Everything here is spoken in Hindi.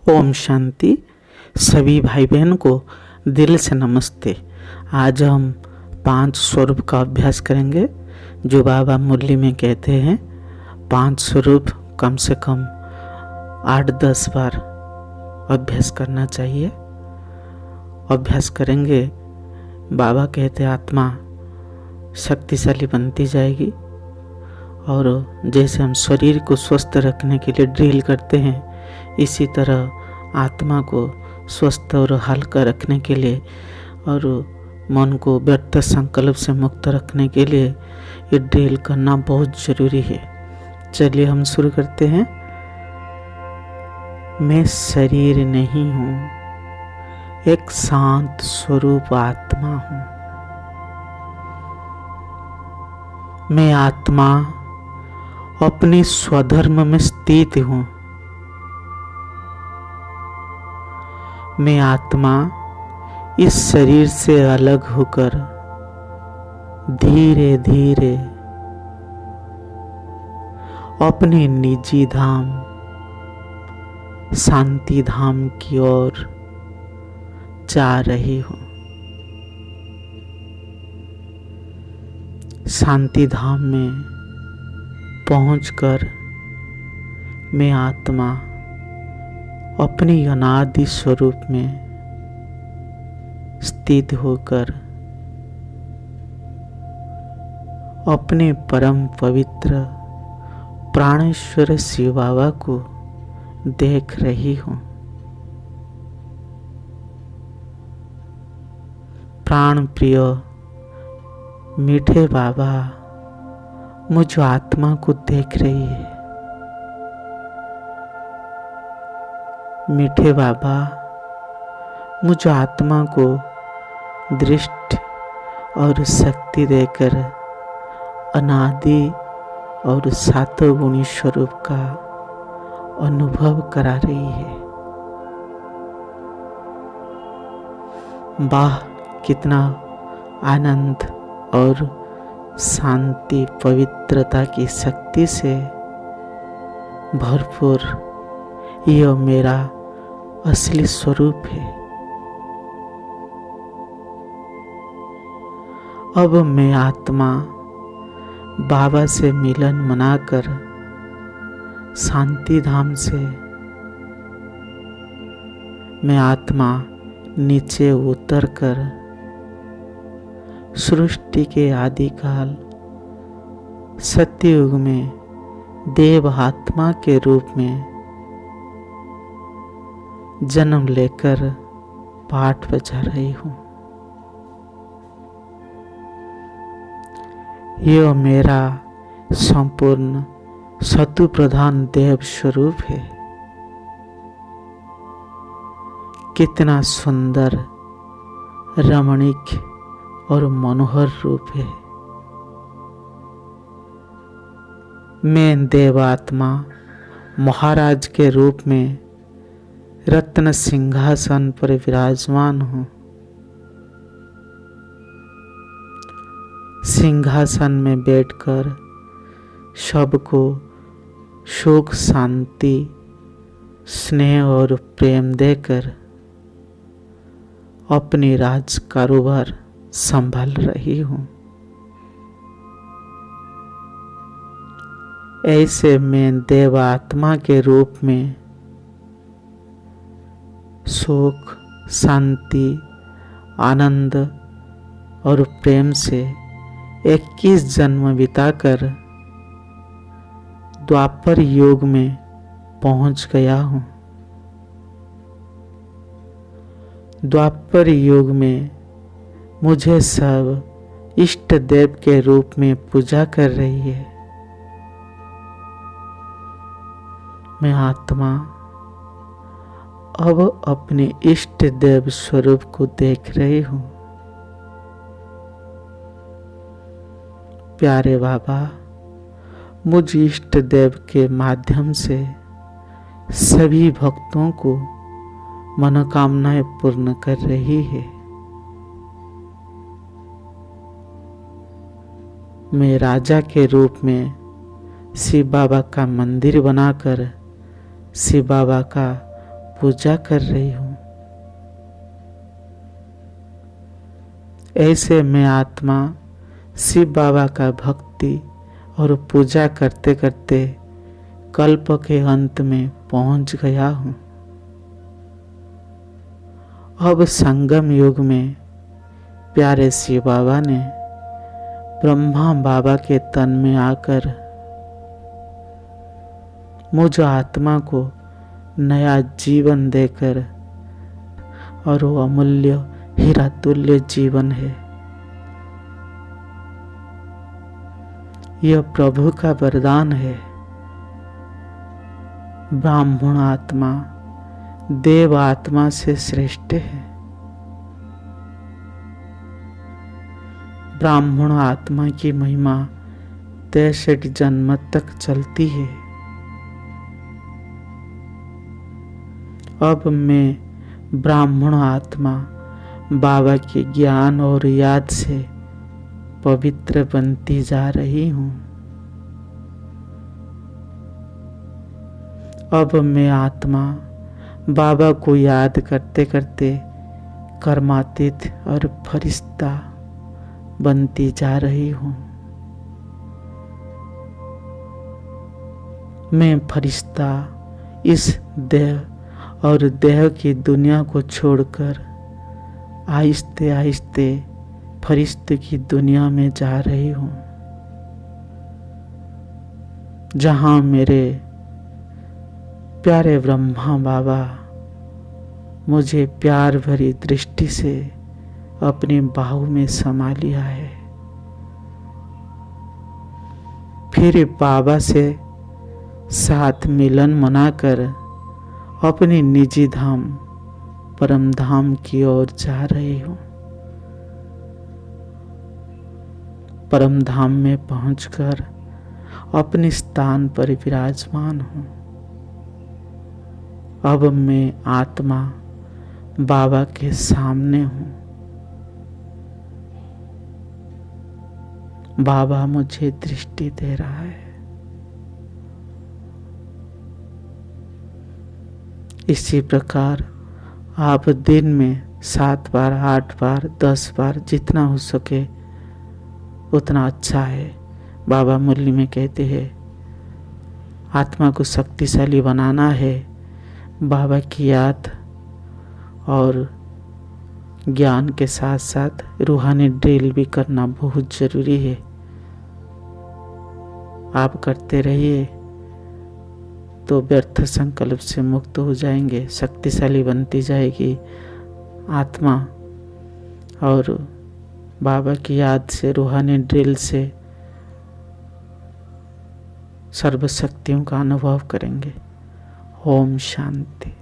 ओम शांति। सभी भाई बहन को दिल से नमस्ते। आज हम 5 स्वरूप का अभ्यास करेंगे जो बाबा मुरली में कहते हैं 5 स्वरूप कम से कम 8-10 बार अभ्यास करना चाहिए। अभ्यास करेंगे बाबा कहते आत्मा शक्तिशाली बनती जाएगी। और जैसे हम शरीर को स्वस्थ रखने के लिए ड्रिल करते हैं, इसी तरह आत्मा को स्वस्थ और हल्का रखने के लिए और मन को व्यर्थ संकल्प से मुक्त रखने के लिए ये ड्रिल करना बहुत ज़रूरी है। चलिए हम शुरू करते हैं। मैं शरीर नहीं हूँ, एक शांत स्वरूप आत्मा हूँ। मैं आत्मा अपने स्वधर्म में स्थित हूँ। मैं आत्मा इस शरीर से अलग होकर धीरे धीरे अपने निजी धाम शांति धाम की ओर जा रही हूँ। शांति धाम में पहुंचकर मैं आत्मा अपने अनादि स्वरूप में स्थित होकर अपने परम पवित्र प्राणेश्वर शिव बाबा को देख रही हूँ। प्राण प्रिय मीठे बाबा मुझ आत्मा को देख रही है। मीठे बाबा मुझ आत्मा को दृष्टि और शक्ति देकर अनादि और सातों गुणी स्वरूप का अनुभव करा रही है। वाह, कितना आनंद और शांति पवित्रता की शक्ति से भरपूर यह मेरा असली स्वरूप है। अब मैं आत्मा बाबा से मिलन मनाकर शांति धाम से मैं आत्मा नीचे उतरकर सृष्टि के आदिकाल सत्ययुग में देव आत्मा के रूप में जन्म लेकर पाठ बजा रही हूँ। यह मेरा संपूर्ण सतु प्रधान देव स्वरूप है। कितना सुंदर, रमणीक और मनोहर रूप है। मैं देवात्मा महाराज के रूप में रत्न सिंहासन पर विराजमान हूँ। सिंहासन में बैठकर सबको सुख, शांति, स्नेह और प्रेम देकर अपनी राज कारोबार संभाल रही हूँ। ऐसे मैं देवात्मा के रूप में सुख, शांति, आनंद और प्रेम से 21 जन्म बिताकर द्वापर युग में पहुंच गया हूँ। द्वापर युग में मुझे सब इष्ट देव के रूप में पूजा कर रही है। मैं आत्मा अब अपने इष्ट देव स्वरूप को देख रही हूँ। प्यारे बाबा मुझ इष्ट देव के माध्यम से सभी भक्तों को मनोकामनाएं पूर्ण कर रही है। मैं राजा के रूप में शिव बाबा का मंदिर बनाकर शिव बाबा का पूजा कर रही हूँ। ऐसे मैं आत्मा शिव बाबा का भक्ति और पूजा करते करते कल्प के अंत में पहुंच गया हूँ। अब संगम युग में प्यारे शिव बाबा ने ब्रह्मा बाबा के तन में आकर मुझ आत्मा को नया जीवन देकर, और वो अमूल्य हीरा तुल्य जीवन है, यह प्रभु का वरदान है। ब्राह्मण आत्मा देव आत्मा से श्रेष्ठ है। ब्राह्मण आत्मा की महिमा 63 जन्म तक चलती है। अब मैं ब्राह्मण आत्मा बाबा के ज्ञान और याद से पवित्र बनती जा रही हूँ। अब मैं आत्मा बाबा को याद करते करते कर्मातीत और फरिश्ता बनती जा रही हूँ। मैं फरिश्ता इस देह और देह की दुनिया को छोड़कर आहिस्ते आहिस्ते फरिश्ते की दुनिया में जा रही हूँ, जहाँ मेरे प्यारे ब्रह्मा बाबा मुझे प्यार भरी दृष्टि से अपनी बाहू में समा लिया है। फिर बाबा से साथ मिलन मनाकर अपनी निजी धाम परम धाम की ओर जा रही हूँ। परम धाम में पहुंचकर अपने स्थान पर विराजमान हूँ। अब मैं आत्मा बाबा के सामने हूँ। बाबा मुझे दृष्टि दे रहा है। इसी प्रकार आप दिन में 7 बार, 8 बार, 10 बार जितना हो सके उतना अच्छा है। बाबा मुरली में कहते हैं आत्मा को शक्तिशाली बनाना है। बाबा की याद और ज्ञान के साथ साथ रूहानी ड्रिल भी करना बहुत जरूरी है। आप करते रहिए तो व्यर्थ संकल्प से मुक्त हो जाएंगे, शक्तिशाली बनती जाएगी आत्मा, और बाबा की याद से, रूहानी ड्रिल से सर्वशक्तियों का अनुभव करेंगे। ओम शांति।